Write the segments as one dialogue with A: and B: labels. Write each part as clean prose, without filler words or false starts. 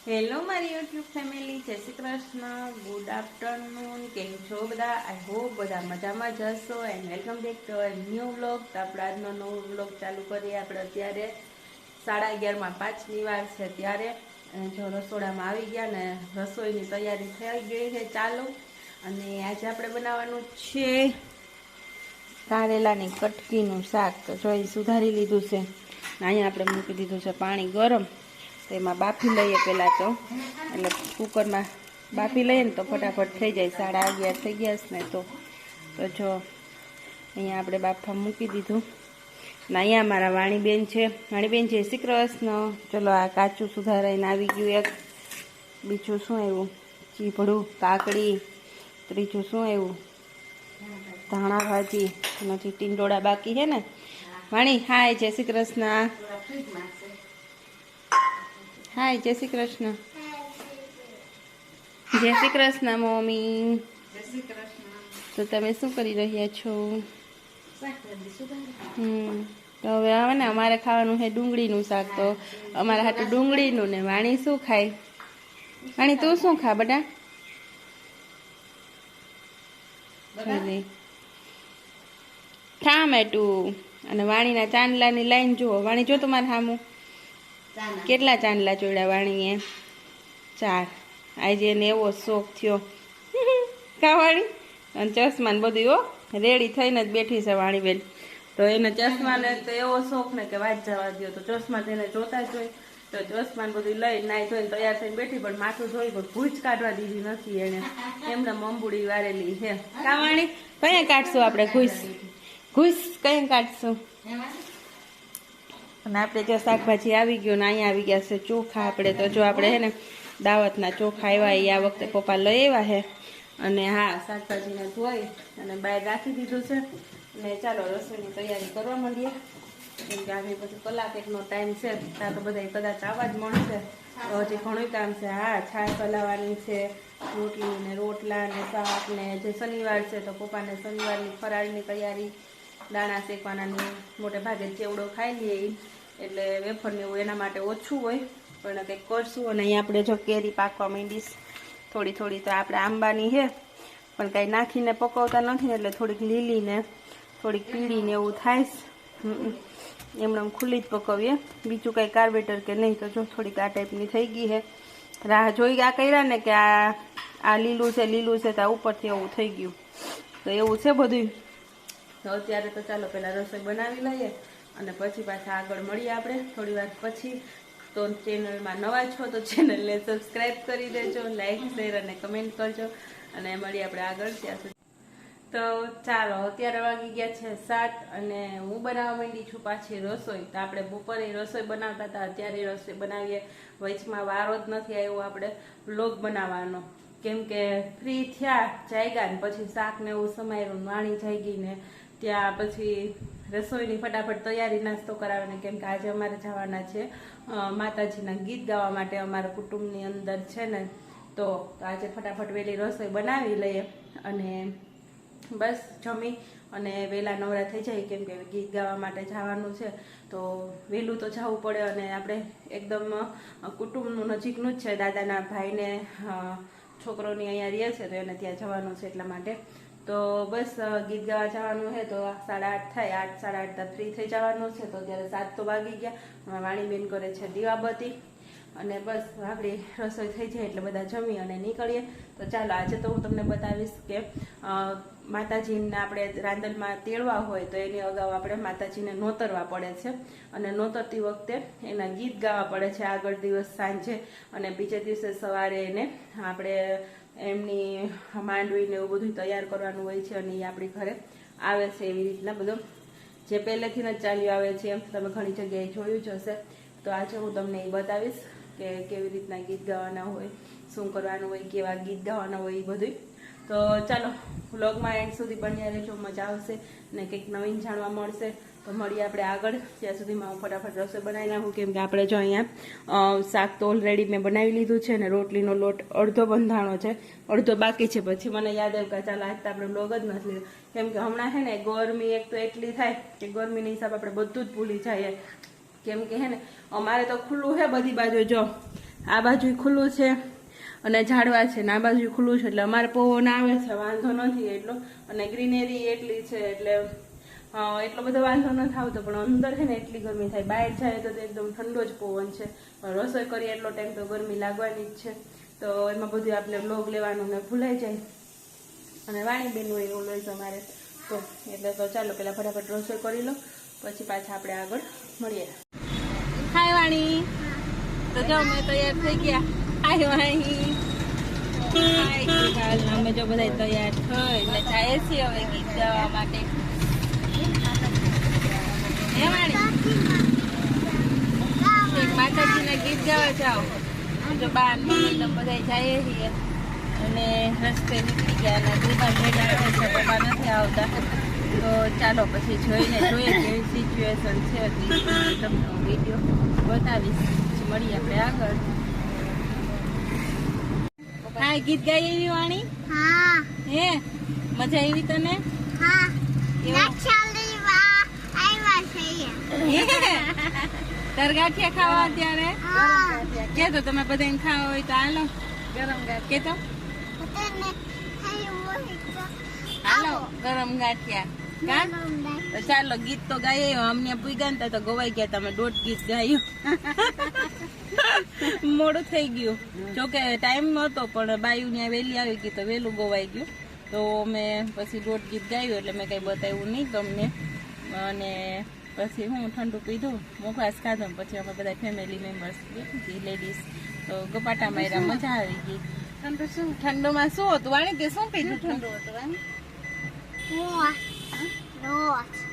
A: Hello મારી YouTube family, જય Shri Krishna, good afternoon. કેમ છો બધા? આઈ હોપ બધા મજામાં જ હશો. And welcome back to our new vlog. તો આપણે આજનો નવો વ્લોગ ચાલુ કરીએ. આપણે અત્યારે 11:30 વાર છે ત્યારે જો રસોડામાં આવી ગયા ને રસોઈની તૈયારી થઈ ગઈ છે ચાલુ. અને આજે આપણે બનાવવાનું છે કારેલાની કટકીનું શાક. તો જોઈ સુધારી લીધું છે. અહીંયા આપણે મૂકી દીધું છે પાણી ગરમ. તો એમાં બાફી લઈએ પહેલાં તો, એટલે કુકરમાં બાફી લઈએ ને તો ફટાફટ થઈ જાય. 11:30 થઈ ગયા છે ને તો જો અહીંયા આપણે બાફા મૂકી દીધું. ને અહીંયા મારા વાણીબેન છે. વાણીબેન જય શ્રી કૃષ્ણ. ચલો આ કાચું સુધારાઈને આવી ગયું એક. બીજું શું આવ્યું? ચીભડું, કાકડી. ત્રીજું શું આવ્યું? ધાણા ભાજી. નથી ટીંડોળા બાકી છે ને. વાણી હાય, જય શ્રી કૃષ્ણ. હાય, જય શ્રી કૃષ્ણ. જય શ્રી કૃષ્ણ મમ્મી. તો તમે શું કરી રહ્યા છો? તો હવે આવે ને અમારે ખાવાનું છે ડુંગળીનું શાક. તો અમારા હાટું ડુંગળીનું ને વાણી શું ખાય? વાણી તું શું ખા બટા? ટામેટું. અને વાણીના ચાંદલાની લાઈન જુઓ. વાણી જો તમારે સામું કેટલા ચાંદલા ચોડ્યા વાણીએ? 4. આજે એને એવો શોખ થયો ખાવાની. અને ચશ્મા ને બધું રેડી થઈને જ બેઠી છે વાણીબેન. તો એને ચશ્માને તો એવો શોખ ને કે વાત જવા દો. તો ચશ્મા તેને જોતા જ હોય. તો ચશ્મા ને બધું લઈ નાઈ ધોઈને તૈયાર થઈને બેઠી, પણ માથું ધોઈ પણ ભૂજ કાઢવા દીધી નથી એને. એમને મંબુડી વારેલી છે. કા વાણી? કયા કાઢશું આપણે? ઘૂસ કયા કાઢશું? અને આપણે જો શાકભાજી આવી ગયું ને અહીંયા આવી ગયા છે ચોખા. આપણે તો જો આપણે હે ને દાવતના ચોખા આવ્યા એ આ વખતે પપ્પા લઈ આવ્યા છે. અને હા, શાકભાજીને ધોઈ અને બહાર રાખી દીધું છે. અને ચાલો રસોઈની તૈયારી કરવા માંડીએ. કેમ કે આવી પછી કલાક એકનો ટાઈમ છે. ત્યાં તો બધા કદાચ આવા જ મળશે. તો હજી ઘણું કામ છે. હા, છાશ હલાવવાની છે, રોટલી ને રોટલા ને શાક ને. જે શનિવાર છે તો પપ્પાને શનિવારની ફરાળની તૈયારી, દાણા શેકવાના. મોટે ભાગે ચેવડો ખાઈ લઈએ એટલે વેફર ને એવું એના માટે ઓછું હોય, પણ કંઈક કરશું. અને અહીંયા આપણે જો કેરી પાકવા માંડીશ થોડી થોડી. તો આપણે આંબાની છે પણ કાંઈ નાખીને પકવતા નથી ને, એટલે થોડીક લીલી ને થોડીક પીળી ને એવું થાય. એમને ખુલ્લી જ પકવીએ, બીજું કાંઈ કાર્બેટર કે નહીં. તો જો થોડીક આ ટાઈપની થઈ ગઈ છે. રાહ જોઈ આ કર્યા ને કે આ લીલું છે લીલું છે, તો આ ઉપરથી એવું થઈ ગયું. તો એવું છે બધું. તો અત્યારે તો ચાલો પહેલાં રસોઈ બનાવી લઈએ અને પછી પાછા આગળ મળીએ આપણે થોડી વાર પછી. તો ચેનલમાં નવા છો તો ચેનલને સબસ્ક્રાઈબ કરી દેજો, લાઈક શેર અને કમેન્ટ કરજો. અને મળીએ આપણે આગળ ત્યાં સુધી. તો ચાલો અત્યારે વાગી ગયા છે 7 અને હું બનાવવા માંડી છું પાછી રસોઈ. તો આપણે બપોરે રસોઈ બનાવતા હતા, અત્યારે રસોઈ બનાવીએ. વચમાં વારો જ નથી આવ્યો આપણે વ્લોગ બનાવવાનો. કેમ કે ફ્રી થયા જાગ્યા ને પછી શાક ને એવું સમાર્યું, વાણી જાગી ને ત્યાં પછી રસોઈની ફટાફટ તૈયારી, નાસ્તો કરાવીને. કેમ કે આજે અમારે જવાના છે માતાજીના ગીત ગાવા માટે અમારા કુટુંબની અંદર છે ને. તો આજે ફટાફટ વહેલી રસોઈ બનાવી લઈએ અને બસ જમી અને વહેલા નવરા થઈ જાય. કેમ કે ગીત ગાવા માટે જવાનું છે તો વહેલું તો જવું પડે. અને આપણે એકદમ કુટુંબનું નજીકનું જ છે. દાદાના ભાઈને છોકરોની અહીંયા રહે છે તો એને ત્યાં જવાનું છે એટલા માટે. તો બસ ગીત ગાવા જવાનું છે તો 8:30 થાય. 8, 8:30 ફ્રી થઈ જવાનું છે. તો અત્યારે 7 તો વાગી ગયા. વાણીબેન કરે છે દીવાબત્તી અને બસ આપણી રસોઈ થઈ જાય એટલે બધા જમી અને નીકળીએ. તો ચાલો આજે તો હું તમને બતાવીશ કે માતાજીને આપણે રાંદલમાં તેડવા હોય તો એની અગાઉ આપણે માતાજીને નોતરવા પડે છે. અને નોતરતી વખતે એના ગીત ગાવા પડે છે આગળ દિવસ સાંજે. અને બીજે દિવસે સવારે એને આપણે એમની માંડવીને એવું બધું તૈયાર કરવાનું હોય છે. અને એ આપણી ઘરે આવે છે એવી રીતના બધું જે પહેલેથી જ ચાલ્યું આવે છે. એમ તમે ઘણી જગ્યાએ જોયું જ હશે. તો આજે હું તમને એ બતાવીશ કે કેવી રીતના ગીત ગાવાના હોય, શું કરવાનું હોય, કેવા ગીત ગાવાના હોય એ બધું. તો ચાલો વ્લોગમાં એન્ડ સુધી બન્યા રહેજો, મજા આવશે ને કંઈક નવીન જાણવા મળશે. તો મળીએ આપણે આગળ. ત્યાં સુધીમાં હું ફટાફટ રસોઈ બનાવી નાખું. કેમ કે આપણે જો અહીંયા શાક તો ઓલરેડી મેં બનાવી લીધું છે ને રોટલીનો લોટ અડધો બંધાણો છે, અડધો બાકી છે. પછી મને યાદ આવ્યું કે ચાલ આજ તો આપણે બ્લોગ જ નથી લીધો. કેમ કે હમણાં છે ને ગરમી એક તો એટલી થાય કે ગરમીના હિસાબે આપણે બધું જ ભૂલી જઈએ. કેમ કે હે ને અમારે તો ખુલ્લું છે બધી બાજુ. જો આ બાજુ ખુલ્લું છે અને ઝાડવા છે ને આ બાજુ ખુલ્લું છે એટલે અમારે પવન આવે છે, વાંધો નથી એટલો, અને ગ્રીનરી એટલી છે એટલે એટલો બધો વાંધો ન આવતો. પણ અંદર છે ને એટલી ગરમી થાય, બહાર જાય તો એકદમ ઠંડો જ પવન છે, પણ રસોઈ કરીએ એટલો ટાઈમ તો ગરમી લાગવાની જ છે. તો એમાં બધું આપણે વ્લોગ લેવાનું ને ભૂલાઈ જાય, અને વાણીબેનનું એવું લઈ તમારે તો એટલે તો ચાલો પેલા ફટાફટ રસોઈ કરી લો, પછી પાછા આપણે આગળ મળીએ. હાય વાણી, તો જાઓ મેં તૈયાર થઈ ગયા. હાય વાણી, અમે જો બધા તૈયાર થઈ એટલે જાય છીએ હવે ગીત ગાવા માટે. હે વાણી, માતાજીના ગીત ગાવા જાઓ. જો બા મમ્મી બધા જઈએ છીએ અને રસ્તે નીકળી ગયા અને દુકાન ભેગા આવે છે, પપ્પા નથી આવતા. તો ચાલો પછી જોઈને જોઈએ કેવી સિચ્યુએશન છે, તમને હું વિડીયો બતાવીશ. પછી મળીએ આપણે આગળ. હા, ગીત ગાઈ એવી વાણી?
B: હા.
A: હે મજા આવી તને?
B: હા.
A: તાર ગાંઠિયા ખાવા અત્યારે કે તો તમે બધાને ખાવા હોય તો હાલો ગરમ કે તો હાલો ગરમ ગાંઠિયા. તો ચાલો ગીત તો ગાય, અમને પૂગ્યા ને તો ગવાઈ ગયા, તમે દોઢ ગીત ગાયું. મોડું થઈ ગયું, જોકે ટાઈમ નહોતો પણ બાયુ ત્યાં વહેલી આવી ગઈ તો વહેલું ગવાઈ ગયું. તો મેં પછી દોઢ ગીત ગાયું એટલે મેં કઈ બતાવ્યું નહીં તમને. અને પછી હું ઠંડુ પીધું, મુખવાસ ખાધો, પછી અમે બધા ફેમિલી મેમ્બર્સ લેડીઝ તો ગપાટા માર્યા, મજા આવી ગઈ. ઠંડુમાં શું હતું વાણી, તે શું પીધું ઠંડુ હતું?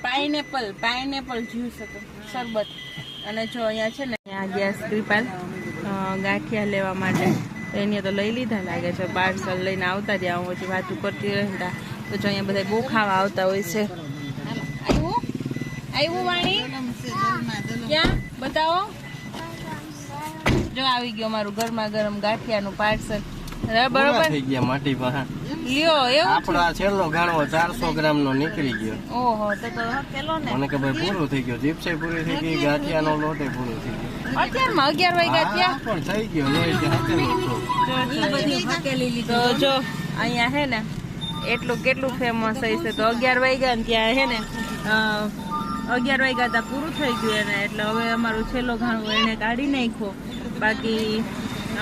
A: પાઇનેપલ જ્યુસ હતું, શરબત. અને જો અહીંયા છે ને અહીંયા ગયા કૃપાલ ગાંઠિયા લેવા માટે, એને તો લઈ લીધા લાગે છે, પાર્સલ લઈને આવતા રહ્યા. હું પછી વાતું કરતી રહેતા તો જો અહીંયા બધા બહુ ખાવા આવતા હોય છે. આવ્યું વાણી? ક્યાં બતાવો? જો આવી ગયો મારું ગરમા ગરમ ગાંઠિયાનું પાર્સલ. બરોબર
C: થઈ ગયા માટી પાસે
A: લ્યો. એવું
C: આપણો છેલ્લો ગાણવો 400 ગ્રામ નો નીકળી ગયો.
A: ઓહો, તો કેલો ને
C: મને કે ભાઈ પૂરું થઈ ગયું, ચિપ્સે પૂરી થઈ ગઈ, ગાંઠિયાનો લોટે પૂરો થઈ ગયો.
A: અત્યારમાં 11 વાગ્યા ત્યાં
C: પણ થઈ ગયો લોહી
A: તો જો અહીંયા હે ને એટલું કેટલું ફેમસ હશે. તો 11 વાગ્યા ને ત્યાં હે ને 11 વાગ્યા તા પૂરું થઈ ગયું એને, એટલે હવે અમારું છેલ્લો ઘાણું એને કાઢી નાખ્યો. બાકી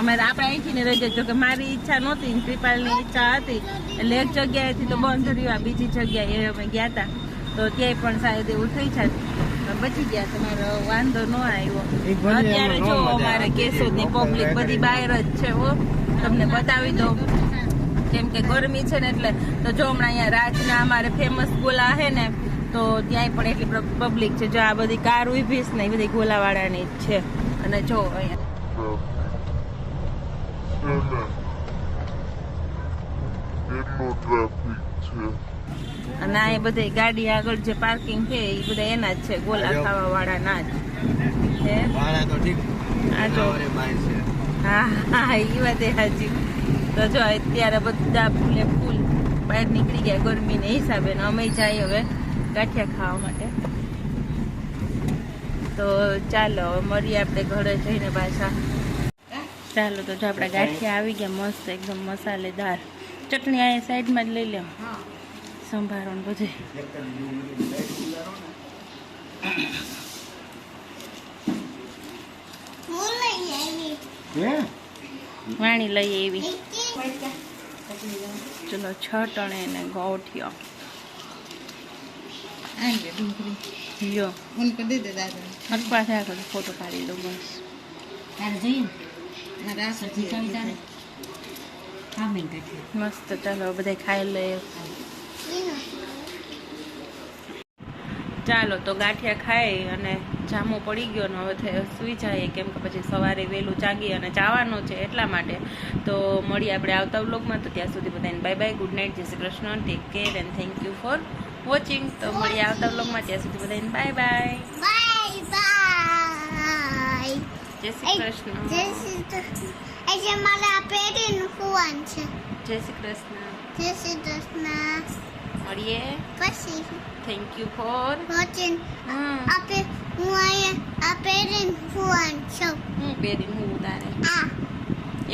A: અમારે આપણે અહીંથી ને રહી જાય, જોકે મારી ઈચ્છા નહોતી, કૃપાલની ઈચ્છા હતી, એટલે એક જગ્યાએથી તો બંધ રહ્યું, બીજી જગ્યાએ અમે ગયા હતા તો ત્યાંય પણ શાયદ એવું થઈ જાય, બચી ગયા. તમારો વાંધો ન આવ્યો. અત્યારે જો અમારે કેશોદની પબ્લિક બધી બહાર જ છે, હો તમને બતાવી દો, કેમ કે ગરમી છે ને એટલે. તો જો હમણાં અહીંયા રાજના અમારે ફેમસ ગોલા છે ને, તો ત્યાંય પણ એટલી પબ્લિક છે. જો આ બધી કાર ઉભી છે ને એ બધી ગોલાવાળાની જ છે. અને જો અહીંયા અને આ બધી ગાડી આગળ જે પાર્કિંગ છે એ બધા એના જ છે, ગોલા ખાવા વાળા ના જ છે. હા હા, એ વાત એ હાજી. તો જો અત્યારે બધા ફૂલે ફૂલ બહાર નીકળી ગયા ગરમીને હિસાબે, ને અમે જઈએ હવે ગાંઠિયા ખાવા માટે. તો ચાલો મળીએ આપણે ઘરે જઈને પાછા. ચાલો તો જો આપણા ગાંઠિયા આવી ગયા મસ્ત એકદમ મસાલેદાર. ચટણી અહીંયા સાઈડમાં જ લઈ લે, સંભારો ને બધું. વાણી લઈએ એવી. ચલો છટણે ને ગોઠિયો યો અટપા થયા કરો, ફોટો પાડી દો બસ. મસ્ત. ચાલો બધા ખાઈ લઈએ. ચાલો તો ગાંઠિયા ખાઈ અને જામો પડી ગયો ને હવે સુઈ જાય, કેમ કે પછી સવારે વહેલું જાગી અને જવાનું છે એટલા માટે. તો મળીએ આપણે આવતા વ્લોગમાં. તો ત્યાં સુધી બધાને બાય બાય, ગુડ નાઇટ, જય Shri Krishna, take care and thank you for watching. તો મળીએ આવતા વ્લોગમાં, ત્યાં સુધી બધાને બાય બાય. જય શ્રી કૃષ્ણ. જય શ્રી કૃષ્ણ.
B: જય શ્રી કૃષ્ણ.
A: જય શ્રી કૃષ્ણ. મળીએ.
B: પછી
A: થેન્ક યુ ફોર
B: વોચિંગ આપે હું આયા આ પેરેન ફોન છો
A: હું પહેરીને હું તારે
B: આ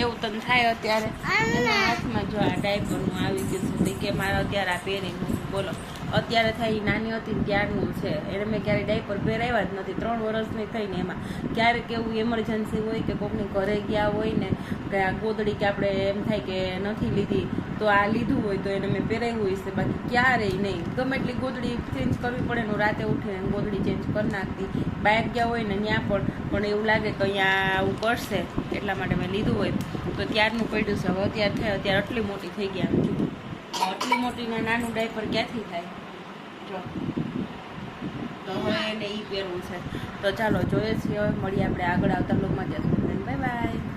A: એવું તને થાય અત્યારે
B: અમને.
A: એના હાથમાં જો આ ડાયપરનું આવી ગયું છે તો કે મારે અત્યારે આ પહેરીને હું બોલો અત્યારે થાય ઈ નાની હતી ને ત્યારનું છે એને મેં ક્યારેય ડાયપર પહેરાવ્યા જ નથી 3 વર્ષની થઈને એમાં ક્યારેક એવું એમરજન્સી હોય કે કોકની ઘરે ગયા હોય ને કે આ ગોદડી કે આપણે એમ થાય કે નથી લીધી તો આ લીધું હોય તો એને મેં પહેરાવ્યું હોય છે બાકી ક્યારેય નહીં ગમે એટલી ગોદડી ચેન્જ કરવી પડે ને હું રાતે ઉઠીને ગોદડી ચેન્જ કરી નાખતી બહાર ગયા હોય ને ત્યાં પણ એવું લાગે કે અહીંયા આવું કરશે એટલા માટે મેં લીધું હોય તો ત્યારનું પડ્યું છે હવે અત્યારે થાય અત્યારે આટલી મોટી થઈ ગયા જો આટલી મોટીને નાનું ડાયપર ક્યાંથી થાય જો તો હવે એને ઈ પહેરવું છે તો ચાલો જોઈએ છીએ હવે મળીએ આપણે આગળ આવતા બ્લોગમાં ત્યાં સુધી બાય બાય.